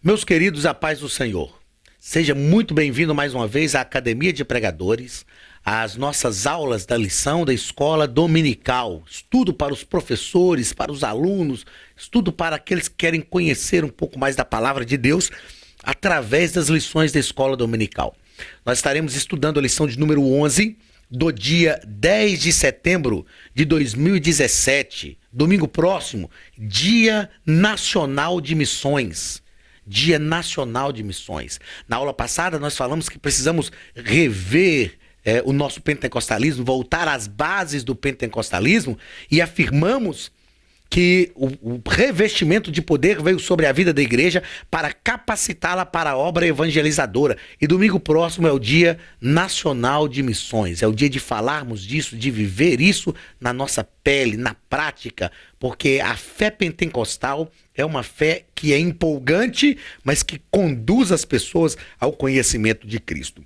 Meus queridos, a paz do Senhor. Seja muito bem-vindo mais uma vez à Academia de Pregadores, às nossas aulas da lição da escola dominical. Estudo para os professores, para os alunos, estudo para aqueles que querem conhecer um pouco mais da palavra de Deus através das lições da escola dominical. Nós estaremos estudando a lição de número 11 do dia 10 de setembro de 2017, domingo próximo, Dia Nacional de Missões. Dia Nacional de Missões. Na aula passada nós falamos que precisamos rever o nosso pentecostalismo, voltar às bases do pentecostalismo e afirmamos que o revestimento de poder veio sobre a vida da igreja para capacitá-la para a obra evangelizadora. E domingo próximo é o Dia Nacional de Missões. É o dia de falarmos disso, de viver isso na nossa pele, na prática, porque a fé pentecostal é uma fé que é empolgante, mas que conduz as pessoas ao conhecimento de Cristo.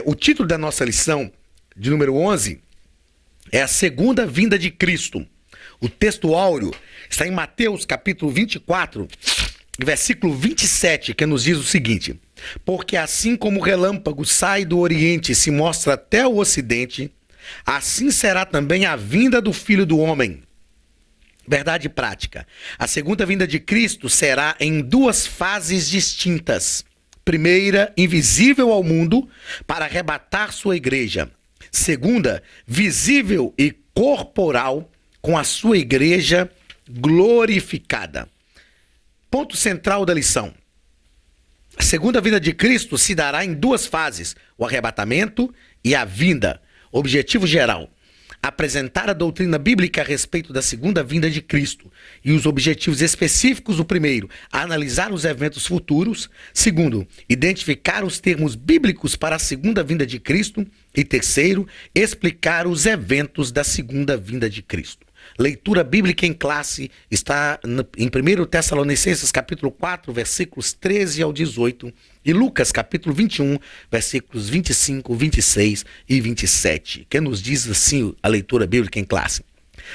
O título da nossa lição de número 11 é a segunda vinda de Cristo. O texto áureo está em Mateus capítulo 24, versículo 27, que nos diz o seguinte: porque assim como o relâmpago sai do oriente e se mostra até o ocidente, assim será também a vinda do Filho do Homem. Verdade prática. A segunda vinda de Cristo será em duas fases distintas. Primeira, invisível ao mundo, para arrebatar sua igreja. Segunda, visível e corporal, com a sua igreja glorificada. Ponto central da lição. A segunda vinda de Cristo se dará em duas fases, o arrebatamento e a vinda. Objetivo geral: apresentar a doutrina bíblica a respeito da segunda vinda de Cristo. E os objetivos específicos: o primeiro, analisar os eventos futuros. Segundo, identificar os termos bíblicos para a segunda vinda de Cristo. E terceiro, explicar os eventos da segunda vinda de Cristo. Leitura bíblica em classe está em 1 Tessalonicenses capítulo 4, versículos 13 ao 18 e Lucas capítulo 21, versículos 25, 26 e 27, que nos diz assim a leitura bíblica em classe.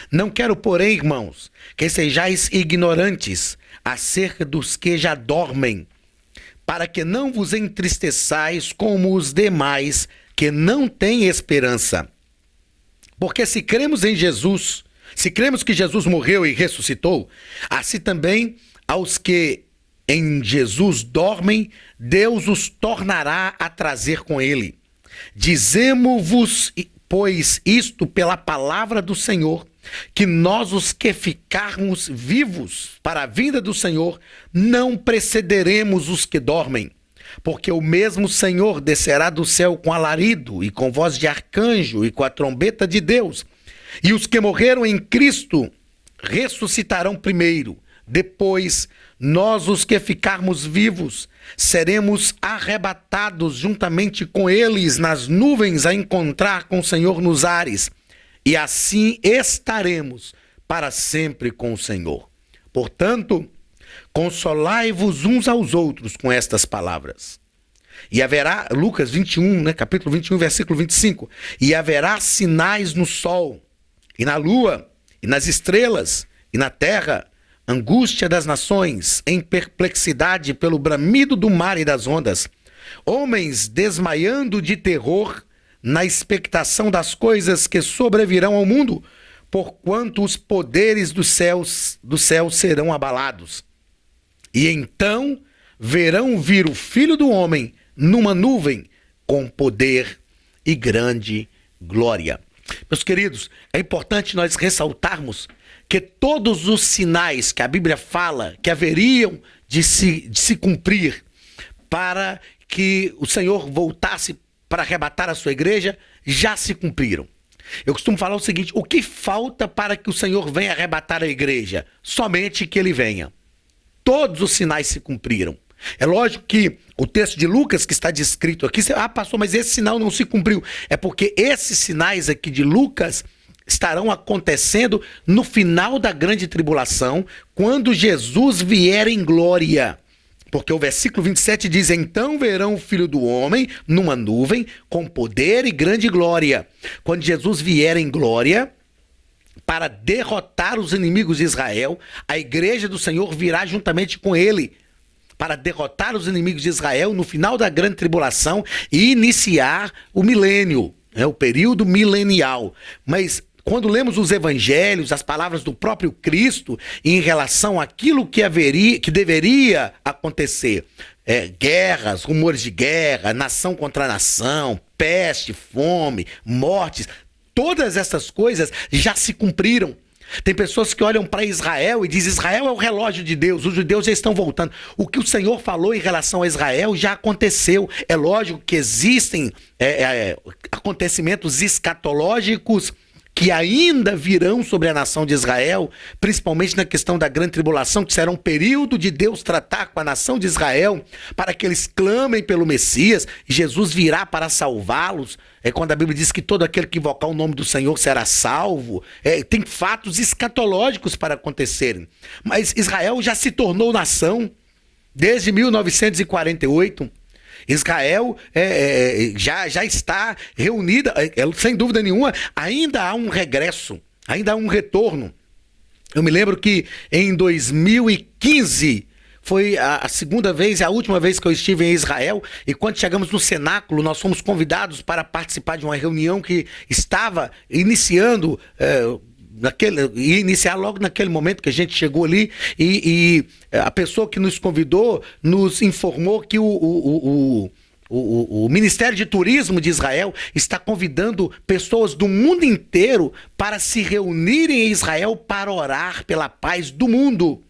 Não quero, porém, irmãos, que sejais ignorantes acerca dos que já dormem, para que não vos entristeçais como os demais que não têm esperança. Porque se cremos em Jesus, se cremos que Jesus morreu e ressuscitou, assim também aos que em Jesus dormem, Deus os tornará a trazer com ele. Dizemo-vos, pois, isto pela palavra do Senhor, que nós os que ficarmos vivos para a vinda do Senhor, não precederemos os que dormem. Porque o mesmo Senhor descerá do céu com alarido e com voz de arcanjo e com a trombeta de Deus. E os que morreram em Cristo ressuscitarão primeiro. Depois, nós os que ficarmos vivos, seremos arrebatados juntamente com eles nas nuvens a encontrar com o Senhor nos ares. E assim estaremos para sempre com o Senhor. Portanto, consolai-vos uns aos outros com estas palavras. E haverá, Lucas 21, capítulo 21, versículo 25. E haverá sinais no sol, e na lua, e nas estrelas, e na terra, angústia das nações, em perplexidade pelo bramido do mar e das ondas, homens desmaiando de terror na expectação das coisas que sobrevirão ao mundo, porquanto os poderes do céu serão abalados. E então verão vir o Filho do Homem numa nuvem com poder e grande glória. Meus queridos, é importante nós ressaltarmos que todos os sinais que a Bíblia fala que haveriam de se cumprir para que o Senhor voltasse para arrebatar a sua igreja, já se cumpriram. Eu costumo falar o seguinte: o que falta para que o Senhor venha arrebatar a igreja? Somente que ele venha. Todos os sinais se cumpriram. É lógico que o texto de Lucas que está descrito aqui, pastor, mas esse sinal não se cumpriu. É porque esses sinais aqui de Lucas estarão acontecendo no final da grande tribulação, quando Jesus vier em glória. Porque o versículo 27 diz: então verão o Filho do Homem numa nuvem com poder e grande glória. Quando Jesus vier em glória para derrotar os inimigos de Israel, a igreja do Senhor virá juntamente com ele para derrotar os inimigos de Israel no final da grande tribulação e iniciar o milênio, o período milenial. Mas quando lemos os evangelhos, as palavras do próprio Cristo em relação àquilo que deveria acontecer, guerras, rumores de guerra, nação contra nação, peste, fome, mortes, todas essas coisas já se cumpriram. Tem pessoas que olham para Israel e dizem: Israel é o relógio de Deus, os judeus já estão voltando. O que o Senhor falou em relação a Israel já aconteceu. É lógico que existem acontecimentos escatológicos que ainda virão sobre a nação de Israel, principalmente na questão da grande tribulação, que será um período de Deus tratar com a nação de Israel, para que eles clamem pelo Messias, e Jesus virá para salvá-los. É quando a Bíblia diz que todo aquele que invocar o nome do Senhor será salvo. Tem fatos escatológicos para acontecerem. Mas Israel já se tornou nação desde 1948. Israel já está reunida, sem dúvida nenhuma. Ainda há um regresso, ainda há um retorno. Eu me lembro que em 2015 foi a segunda vez, a última vez que eu estive em Israel, e quando chegamos no cenáculo, nós fomos convidados para participar de uma reunião que estava iniciando, ia iniciar logo naquele momento que a gente chegou ali, e a pessoa que nos convidou nos informou que o Ministério de Turismo de Israel está convidando pessoas do mundo inteiro para se reunirem em Israel para orar pela paz do mundo.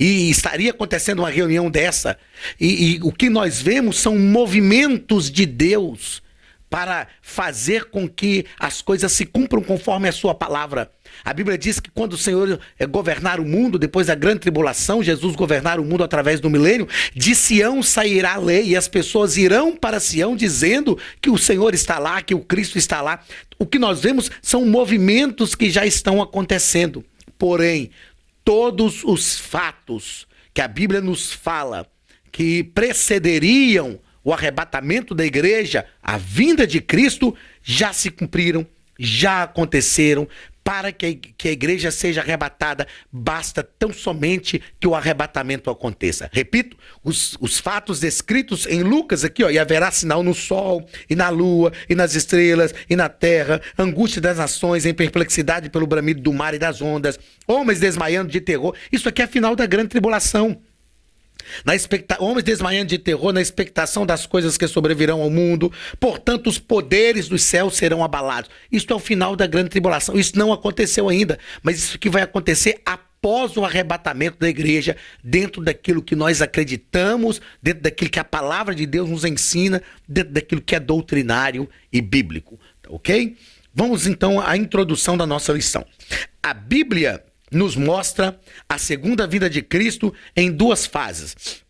E estaria acontecendo uma reunião dessa. E o que nós vemos são movimentos de Deus para fazer com que as coisas se cumpram conforme a sua palavra. A Bíblia diz que quando o Senhor governar o mundo, depois da grande tribulação, Jesus governar o mundo através do milênio, de Sião sairá a lei, e as pessoas irão para Sião dizendo que o Senhor está lá, que o Cristo está lá. O que nós vemos são movimentos que já estão acontecendo. Porém, todos os fatos que a Bíblia nos fala que precederiam o arrebatamento da igreja, a vinda de Cristo, já se cumpriram, já aconteceram. Para que a igreja seja arrebatada, basta tão somente que o arrebatamento aconteça. Repito, os fatos descritos em Lucas aqui, e haverá sinal no sol, e na lua, e nas estrelas, e na terra, angústia das nações, em perplexidade pelo bramido do mar e das ondas, homens desmaiando de terror. Isso aqui é a final da grande tribulação. Homens desmaiando de terror na expectação das coisas que sobrevirão ao mundo, portanto os poderes dos céus serão abalados. Isto é o final da grande tribulação. Isso não aconteceu ainda, mas isso que vai acontecer após o arrebatamento da igreja, dentro daquilo que nós acreditamos, dentro daquilo que a palavra de Deus nos ensina, dentro daquilo que é doutrinário e bíblico, ok? Vamos então à introdução da nossa lição. A Bíblia nos mostra a segunda vinda de Cristo em duas fases.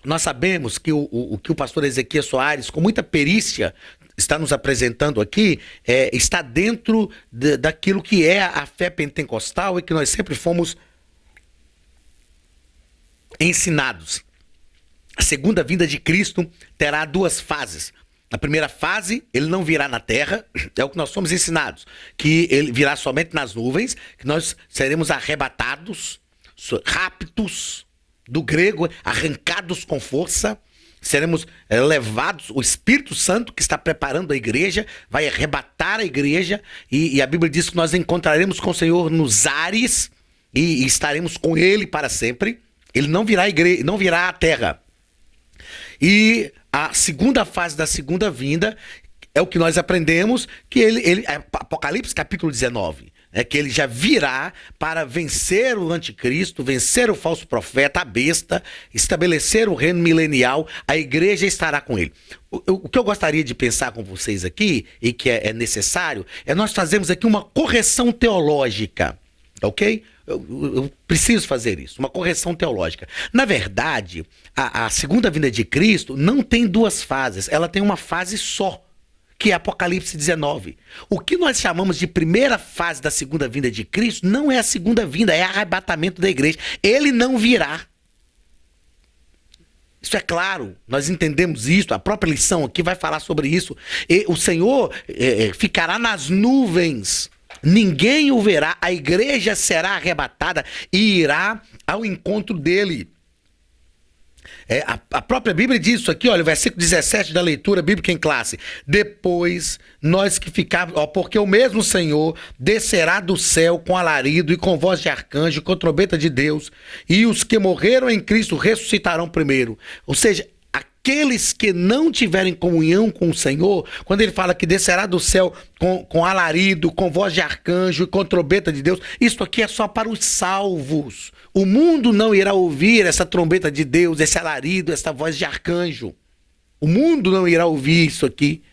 Nós sabemos que o que o pastor Ezequias Soares, com muita perícia, está nos apresentando aqui, está dentro daquilo que é a fé pentecostal e que nós sempre fomos ensinados. A segunda vinda de Cristo terá duas fases. Na primeira fase, ele não virá na terra, é o que nós somos ensinados, que ele virá somente nas nuvens, que nós seremos arrebatados, raptos, do grego, arrancados com força, seremos levados, o Espírito Santo que está preparando a igreja, vai arrebatar a igreja, e a Bíblia diz que nós encontraremos com o Senhor nos ares, e estaremos com ele para sempre. Ele não virá à terra. E a segunda fase da segunda vinda é o que nós aprendemos, que Apocalipse capítulo 19, que ele já virá para vencer o anticristo, vencer o falso profeta, a besta, estabelecer o reino milenial, a igreja estará com ele. O que eu gostaria de pensar com vocês aqui, e que é necessário, é nós fazermos aqui uma correção teológica, ok? Eu preciso fazer isso, uma correção teológica. Na verdade, a segunda vinda de Cristo não tem duas fases, ela tem uma fase só, que é Apocalipse 19. O que nós chamamos de primeira fase da segunda vinda de Cristo não é a segunda vinda, é arrebatamento da igreja. Ele não virá. Isso é claro, nós entendemos isso, a própria lição aqui vai falar sobre isso. E o Senhor ficará nas nuvens. Ninguém o verá, a igreja será arrebatada e irá ao encontro dele. A própria Bíblia diz isso aqui, olha, o versículo 17 da leitura bíblica em classe. Depois, nós que ficarmos, porque o mesmo Senhor descerá do céu com alarido e com voz de arcanjo, com trombeta de Deus, e os que morreram em Cristo ressuscitarão primeiro. Ou seja, aqueles que não tiverem comunhão com o Senhor, quando ele fala que descerá do céu com alarido, com voz de arcanjo e com trombeta de Deus, isso aqui é só para os salvos. O mundo não irá ouvir essa trombeta de Deus, esse alarido, essa voz de arcanjo. O mundo não irá ouvir isso aqui.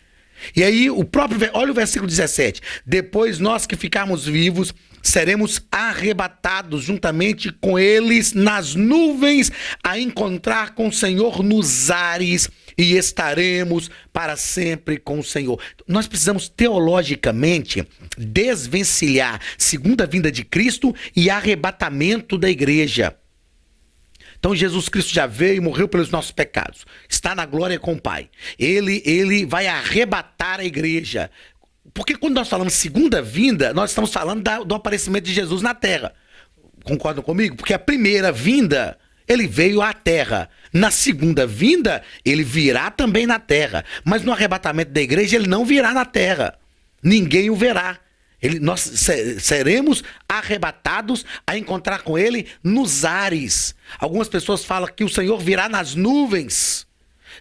E aí, olha o versículo 17. Depois nós que ficarmos vivos, seremos arrebatados juntamente com eles nas nuvens a encontrar com o Senhor nos ares e estaremos para sempre com o Senhor. Nós precisamos teologicamente desvencilhar segunda vinda de Cristo e arrebatamento da igreja. Então Jesus Cristo já veio e morreu pelos nossos pecados. Está na glória com o Pai. Ele vai arrebatar a igreja. Porque quando nós falamos segunda vinda, nós estamos falando do aparecimento de Jesus na terra. Concordam comigo? Porque a primeira vinda, ele veio à terra. Na segunda vinda, ele virá também na terra. Mas no arrebatamento da igreja, ele não virá na terra. Ninguém o verá. Nós seremos arrebatados a encontrar com ele nos ares. Algumas pessoas falam que o Senhor virá nas nuvens,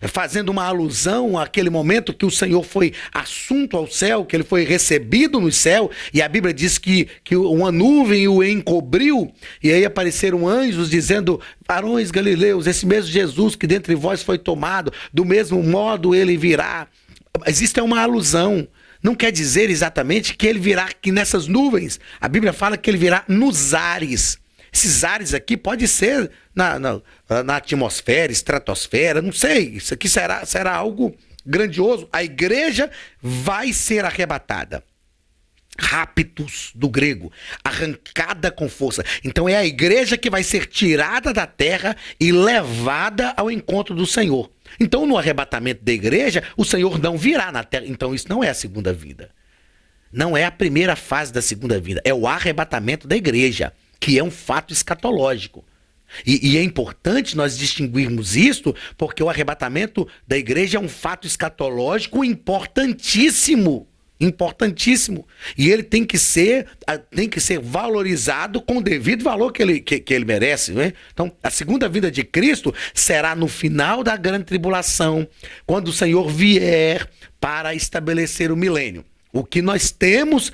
fazendo uma alusão àquele momento que o Senhor foi assunto ao céu, que ele foi recebido no céu, e a Bíblia diz que uma nuvem o encobriu, e aí apareceram anjos dizendo: varões galileus, esse mesmo Jesus que dentre vós foi tomado, do mesmo modo ele virá. Existe uma alusão. Não quer dizer exatamente que ele virá aqui nessas nuvens. A Bíblia fala que ele virá nos ares. Esses ares aqui pode ser na atmosfera, estratosfera, não sei. Isso aqui será algo grandioso. A igreja vai ser arrebatada. Raptus, do grego, arrancada com força. Então é a igreja que vai ser tirada da terra e levada ao encontro do Senhor. Então no arrebatamento da igreja, o Senhor não virá na terra. Então isso não é a segunda vinda. Não é a primeira fase da segunda vinda. É o arrebatamento da igreja, que é um fato escatológico. E é importante nós distinguirmos isto, porque o arrebatamento da igreja é um fato escatológico importantíssimo. Importantíssimo. E ele tem que ser valorizado com o devido valor que ele merece, né? Então, a segunda vinda de Cristo será no final da grande tribulação, quando o Senhor vier para estabelecer o milênio. O que nós temos,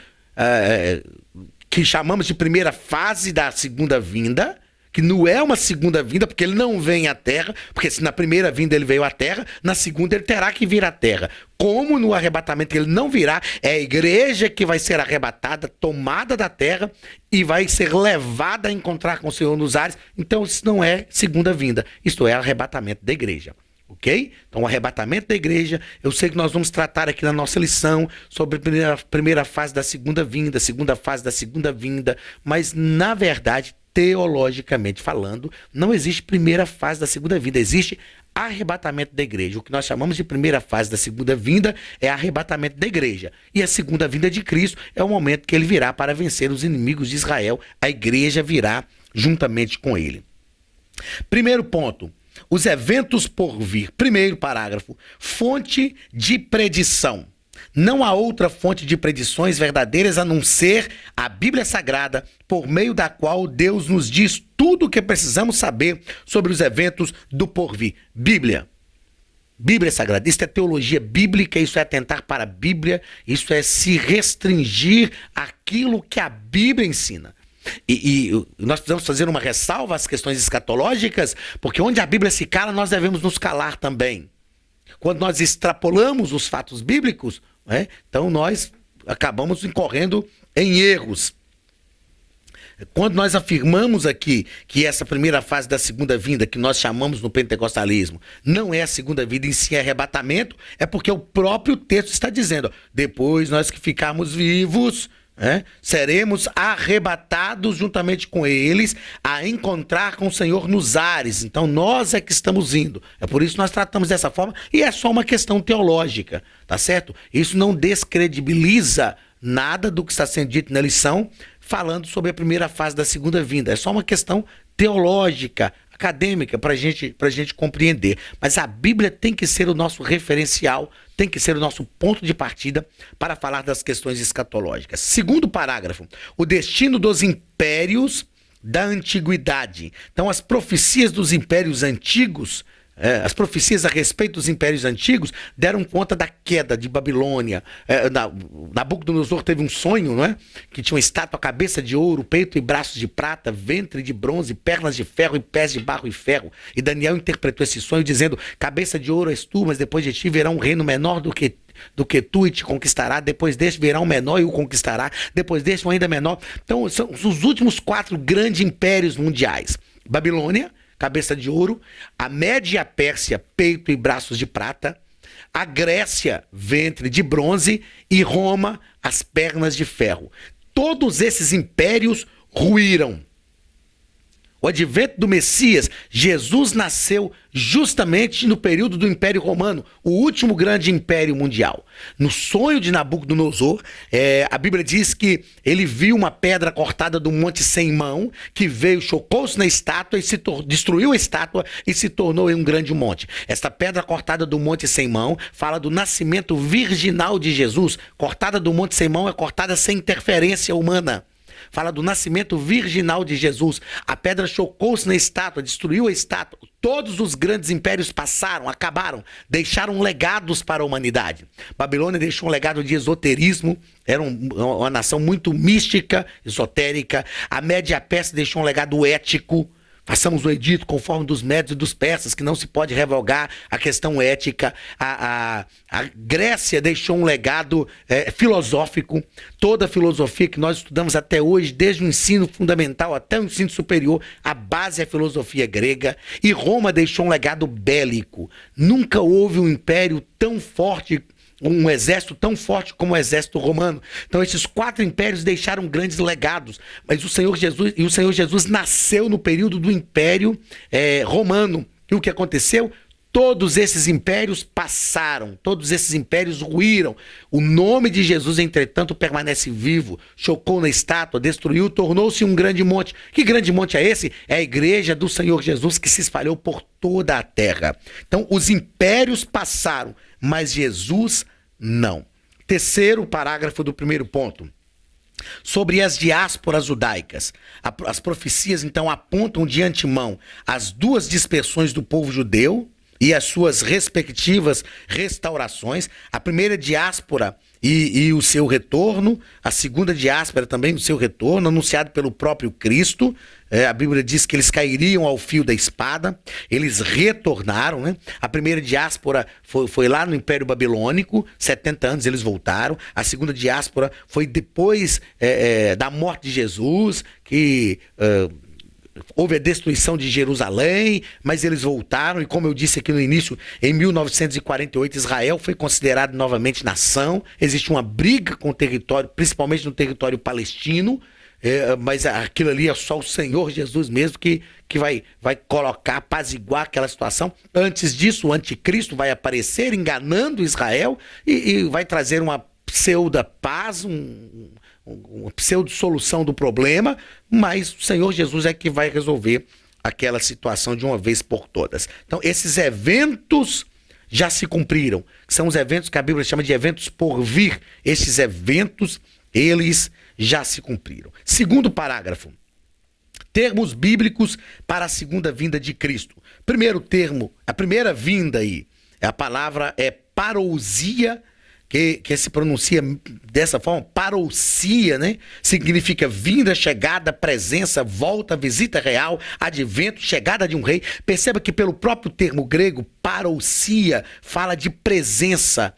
que chamamos de primeira fase da segunda vinda, que não é uma segunda vinda, porque ele não vem à terra, porque se na primeira vinda ele veio à terra, na segunda ele terá que vir à terra. Como no arrebatamento ele não virá, é a igreja que vai ser arrebatada, tomada da terra e vai ser levada a encontrar com o Senhor nos ares. Então isso não é segunda vinda, isto é arrebatamento da igreja. Ok? Então o arrebatamento da igreja, eu sei que nós vamos tratar aqui na nossa lição sobre a primeira fase da segunda vinda, segunda fase da segunda vinda, mas na verdade, teologicamente falando, não existe primeira fase da segunda vinda, existe arrebatamento da igreja. O que nós chamamos de primeira fase da segunda vinda é arrebatamento da igreja. E a segunda vinda de Cristo é o momento que ele virá para vencer os inimigos de Israel. A igreja virá juntamente com ele. Primeiro ponto, os eventos por vir. Primeiro parágrafo, fonte de predição. Não há outra fonte de predições verdadeiras a não ser a Bíblia Sagrada, por meio da qual Deus nos diz tudo o que precisamos saber sobre os eventos do porvir. Bíblia. Bíblia Sagrada. Isso é teologia bíblica, isso é atentar para a Bíblia, isso é se restringir àquilo que a Bíblia ensina. E nós precisamos fazer uma ressalva às questões escatológicas, porque onde a Bíblia se cala, nós devemos nos calar também. Quando nós extrapolamos os fatos bíblicos, então nós acabamos incorrendo em erros. Quando nós afirmamos aqui que essa primeira fase da segunda vinda, que nós chamamos no pentecostalismo, não é a segunda vinda em si, é arrebatamento, é porque o próprio texto está dizendo: depois nós que ficarmos vivos, seremos arrebatados juntamente com eles a encontrar com o Senhor nos ares. Então nós é que estamos indo. É por isso que nós tratamos dessa forma, e é só uma questão teológica, tá certo? Isso não descredibiliza nada do que está sendo dito na lição, falando sobre a primeira fase da segunda vinda. É só uma questão teológica. acadêmica para gente compreender. Mas a Bíblia tem que ser o nosso referencial, tem que ser o nosso ponto de partida para falar das questões escatológicas. Segundo parágrafo, o destino dos impérios da antiguidade. Então, as profecias dos impérios antigos, as profecias a respeito dos impérios antigos deram conta da queda de Babilônia. Nabucodonosor teve um sonho, não é? Que tinha uma estátua, cabeça de ouro, peito e braços de prata, ventre de bronze, pernas de ferro e pés de barro e ferro. E Daniel interpretou esse sonho dizendo: cabeça de ouro és tu, mas depois de ti virá um reino menor do que tu e te conquistará, depois deste virá um menor e o conquistará, depois deste um ainda menor. Então são os últimos 4 grandes impérios mundiais: Babilônia, cabeça de ouro; a Média e a Pérsia, peito e braços de prata; a Grécia, ventre de bronze; e Roma, as pernas de ferro. Todos esses impérios ruíram. O advento do Messias, Jesus nasceu justamente no período do Império Romano, o último grande império mundial. No sonho de Nabucodonosor, a Bíblia diz que ele viu uma pedra cortada do monte sem mão, que veio, chocou-se na estátua, destruiu a estátua e se tornou em um grande monte. Esta pedra cortada do monte sem mão fala do nascimento virginal de Jesus. Cortada do monte sem mão é cortada sem interferência humana. Fala do nascimento virginal de Jesus. A pedra chocou-se na estátua, destruiu a estátua. Todos os grandes impérios passaram, acabaram, deixaram legados para a humanidade. Babilônia deixou um legado de esoterismo, era uma nação muito mística, esotérica. A Média Pérsia deixou um legado ético. Façamos o edito conforme dos médios e dos persas, que não se pode revogar a questão ética. A Grécia deixou um legado filosófico. Toda a filosofia que nós estudamos até hoje, desde o ensino fundamental até o ensino superior, a base é a filosofia grega. E Roma deixou um legado bélico. Nunca houve um império tão forte, um exército tão forte como o exército romano. Então esses 4 impérios deixaram grandes legados, mas o Senhor Jesus nasceu no período do Império Romano. E o que aconteceu? Todos esses impérios passaram, todos esses impérios ruíram. O nome de Jesus, entretanto, permanece vivo. Chocou na estátua, destruiu, tornou-se um grande monte. Que grande monte é esse? É a igreja do Senhor Jesus, que se espalhou por toda a terra. Então, os impérios passaram, mas Jesus não. Terceiro parágrafo do primeiro ponto. Sobre as diásporas judaicas. As profecias, então, apontam de antemão as 2 dispersões do povo judeu e as suas respectivas restaurações. A primeira diáspora e o seu retorno, a segunda diáspora também o seu retorno, anunciado pelo próprio Cristo. A Bíblia diz que eles cairiam ao fio da espada, eles retornaram, né? A primeira diáspora foi lá no Império Babilônico, 70 anos eles voltaram. A segunda diáspora foi depois da morte de Jesus, que houve a destruição de Jerusalém, mas eles voltaram, e como eu disse aqui no início, em 1948 Israel foi considerado novamente nação. Existe uma briga com o território, principalmente no território palestino, mas aquilo ali é só o Senhor Jesus mesmo que vai colocar, apaziguar aquela situação. Antes disso, o anticristo vai aparecer enganando Israel e vai trazer uma pseudo-paz, uma pseudo-solução do problema, mas o Senhor Jesus é que vai resolver aquela situação de uma vez por todas. Então, esses eventos já se cumpriram, que são os eventos que a Bíblia chama de eventos por vir. Esses eventos, eles já se cumpriram. Segundo parágrafo, termos bíblicos para a segunda vinda de Cristo. Primeiro termo, a primeira vinda aí, a palavra é parousia, que se pronuncia dessa forma, parousia, né? Significa vinda, chegada, presença, volta, visita real, advento, chegada de um rei. Perceba que pelo próprio termo grego, parousia, fala de presença.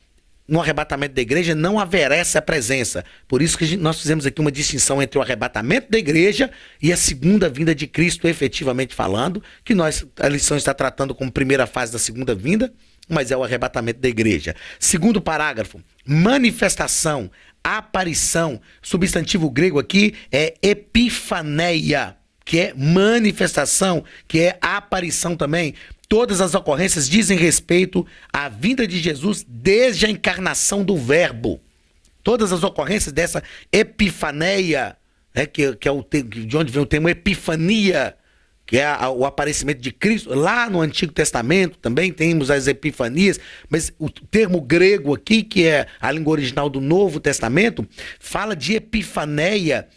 No arrebatamento da igreja não haverá essa presença. Por isso que nós fizemos aqui uma distinção entre o arrebatamento da igreja e a segunda vinda de Cristo, efetivamente falando, que a lição está tratando como primeira fase da segunda vinda, mas é o arrebatamento da igreja. Segundo parágrafo, manifestação, aparição. Substantivo grego aqui é epifaneia, que é manifestação, que é aparição também. Todas as ocorrências dizem respeito à vinda de Jesus desde a encarnação do Verbo. Todas as ocorrências dessa epifaneia, que é de onde vem o termo epifania, que é o aparecimento de Cristo. Lá no Antigo Testamento também temos as epifanias, mas o termo grego aqui, que é a língua original do Novo Testamento, fala de epifaneia,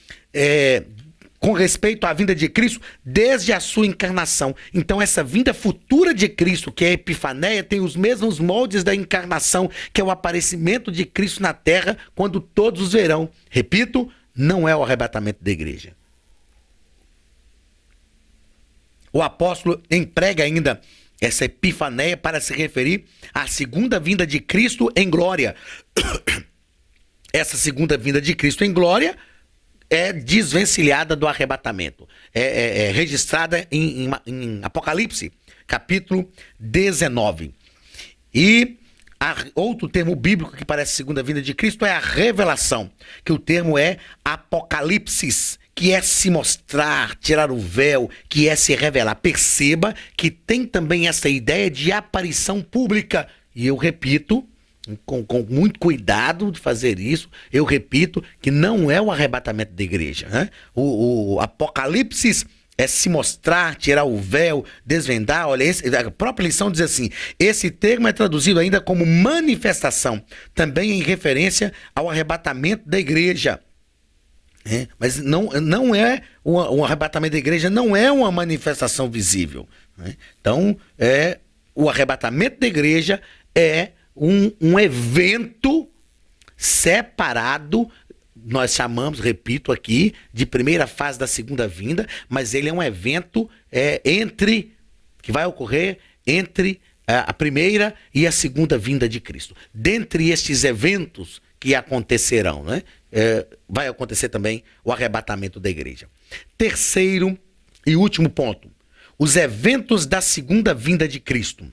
com respeito à vinda de Cristo desde a sua encarnação. Então essa vinda futura de Cristo, que é a epifaneia, tem os mesmos moldes da encarnação, que é o aparecimento de Cristo na terra, quando todos os verão. Repito, não é o arrebatamento da igreja. O apóstolo emprega ainda essa epifaneia para se referir à segunda vinda de Cristo em glória. Essa segunda vinda de Cristo em glória é desvencilhada do arrebatamento. É registrada em Apocalipse, capítulo 19. E outro termo bíblico que parece segunda vinda de Cristo é a revelação, que o termo é apocalipsis, que é se mostrar, tirar o véu, que é se revelar. Perceba que tem também essa ideia de aparição pública. E eu repito, com muito cuidado de fazer isso, eu repito que não é o arrebatamento da igreja, né? O apocalipse é se mostrar, tirar o véu, desvendar. Olha, a própria lição diz assim: esse termo é traduzido ainda como manifestação, também em referência ao arrebatamento da igreja. Mas não é o arrebatamento da igreja, não é uma manifestação visível, né? Então, o arrebatamento da igreja é um evento separado, nós chamamos, repito aqui, de primeira fase da segunda vinda, mas ele é um evento que vai ocorrer entre a primeira e a segunda vinda de Cristo. Dentre estes eventos que acontecerão, né, vai acontecer também o arrebatamento da igreja. Terceiro e último ponto: os eventos da segunda vinda de Cristo.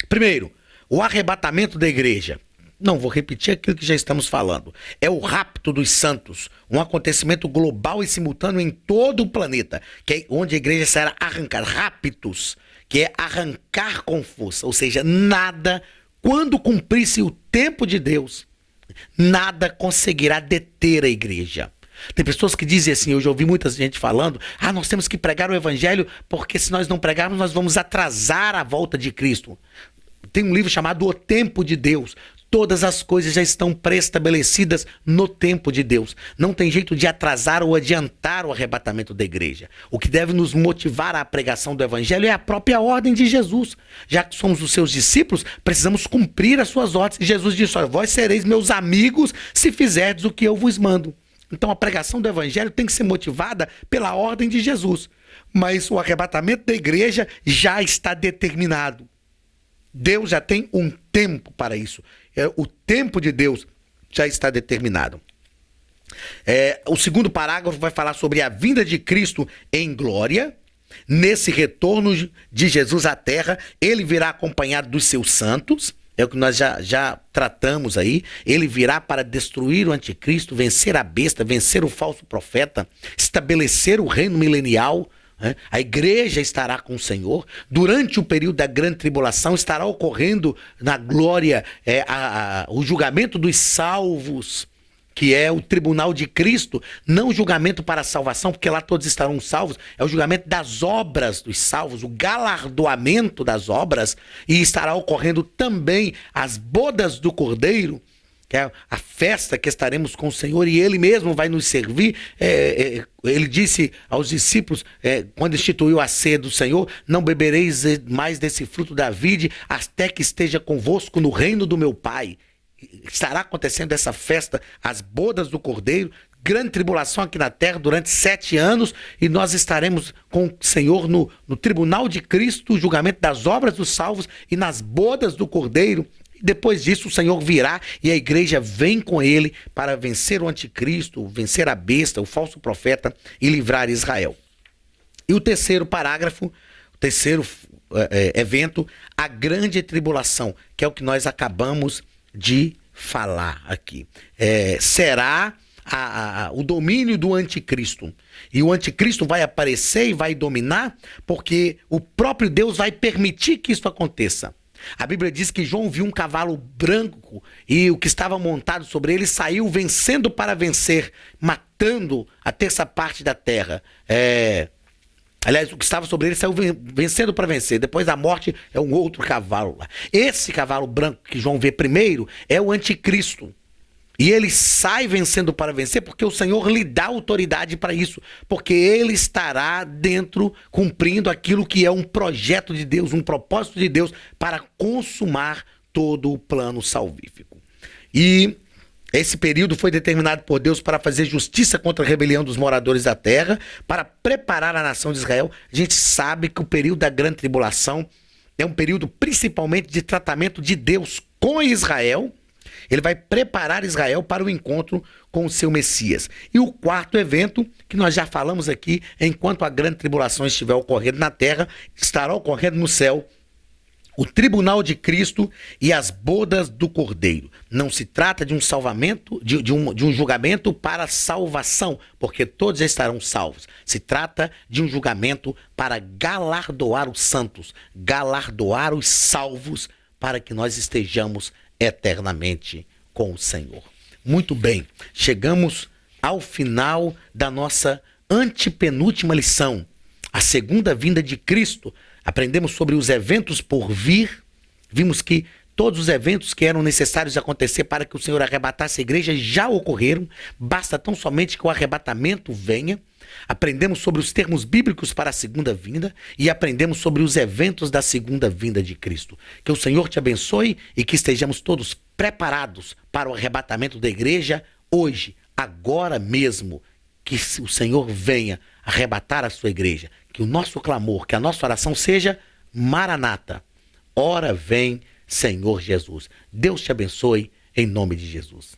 Primeiro, o arrebatamento da igreja. Não vou repetir aquilo que já estamos falando. É o rapto dos santos, um acontecimento global e simultâneo em todo o planeta, que é onde a igreja será arrancada. Raptos, que é arrancar com força, ou seja, nada, quando cumprir-se o tempo de Deus, nada conseguirá deter a igreja. Tem pessoas que dizem assim, eu já ouvi muita gente falando, nós temos que pregar o evangelho, porque se nós não pregarmos, nós vamos atrasar a volta de Cristo. Tem um livro chamado O Tempo de Deus. Todas as coisas já estão pré-estabelecidas no tempo de Deus. Não tem jeito de atrasar ou adiantar o arrebatamento da igreja. O que deve nos motivar à pregação do evangelho é a própria ordem de Jesus. Já que somos os seus discípulos, precisamos cumprir as suas ordens. E Jesus disse: vós sereis meus amigos se fizerdes o que eu vos mando. Então a pregação do evangelho tem que ser motivada pela ordem de Jesus. Mas o arrebatamento da igreja já está determinado. Deus já tem um tempo para isso. O tempo de Deus já está determinado. O segundo parágrafo vai falar sobre a vinda de Cristo em glória. Nesse retorno de Jesus à terra, ele virá acompanhado dos seus santos. É o que nós já tratamos aí. Ele virá para destruir o anticristo, vencer a besta, vencer o falso profeta, estabelecer o reino milenial. A igreja estará com o Senhor. Durante o período da grande tribulação estará ocorrendo na glória o julgamento dos salvos, que é o tribunal de Cristo. Não o julgamento para a salvação, porque lá todos estarão salvos. É o julgamento das obras dos salvos, o galardoamento das obras. E estará ocorrendo também as bodas do Cordeiro, que é a festa que estaremos com o Senhor, e Ele mesmo vai nos servir. Ele disse aos discípulos, quando instituiu a ceia do Senhor: não bebereis mais desse fruto da vide, até que esteja convosco no reino do meu Pai. Estará acontecendo essa festa, as bodas do Cordeiro, grande tribulação aqui na terra durante 7 anos, e nós estaremos com o Senhor no tribunal de Cristo, o julgamento das obras dos salvos e nas bodas do Cordeiro. Depois disso o Senhor virá e a igreja vem com ele para vencer o anticristo, vencer a besta, o falso profeta e livrar Israel. E o terceiro parágrafo, o terceiro evento, a grande tribulação, que é o que nós acabamos de falar aqui. Será o domínio do anticristo. E o anticristo vai aparecer e vai dominar, porque o próprio Deus vai permitir que isso aconteça. A Bíblia diz que João viu um cavalo branco e o que estava montado sobre ele saiu vencendo para vencer, matando a terça parte da terra. Aliás, o que estava sobre ele saiu vencendo para vencer. Depois da morte é um outro cavalo lá. Esse cavalo branco que João vê primeiro é o anticristo. E ele sai vencendo para vencer porque o Senhor lhe dá autoridade para isso. Porque ele estará dentro, cumprindo aquilo que é um projeto de Deus, um propósito de Deus para consumar todo o plano salvífico. E esse período foi determinado por Deus para fazer justiça contra a rebelião dos moradores da terra, para preparar a nação de Israel. A gente sabe que o período da grande tribulação é um período principalmente de tratamento de Deus com Israel. Ele vai preparar Israel para o encontro com o seu Messias. E o quarto evento, que nós já falamos aqui, enquanto a grande tribulação estiver ocorrendo na terra, estará ocorrendo no céu o tribunal de Cristo e as bodas do Cordeiro. Não se trata de um salvamento, de um julgamento para salvação, porque todos estarão salvos. Se trata de um julgamento para galardoar os santos, galardoar os salvos, para que nós estejamos eternamente com o Senhor. Muito bem, chegamos ao final da nossa antepenúltima lição, a segunda vinda de Cristo. Aprendemos sobre os eventos por vir, vimos que todos os eventos que eram necessários acontecer para que o Senhor arrebatasse a igreja já ocorreram, basta tão somente que o arrebatamento venha. Aprendemos sobre os termos bíblicos para a segunda vinda e aprendemos sobre os eventos da segunda vinda de Cristo. Que o Senhor te abençoe e que estejamos todos preparados para o arrebatamento da igreja hoje, agora mesmo. Que o Senhor venha arrebatar a sua igreja. Que o nosso clamor, que a nossa oração seja Maranata. Ora vem, Senhor Jesus. Deus te abençoe em nome de Jesus.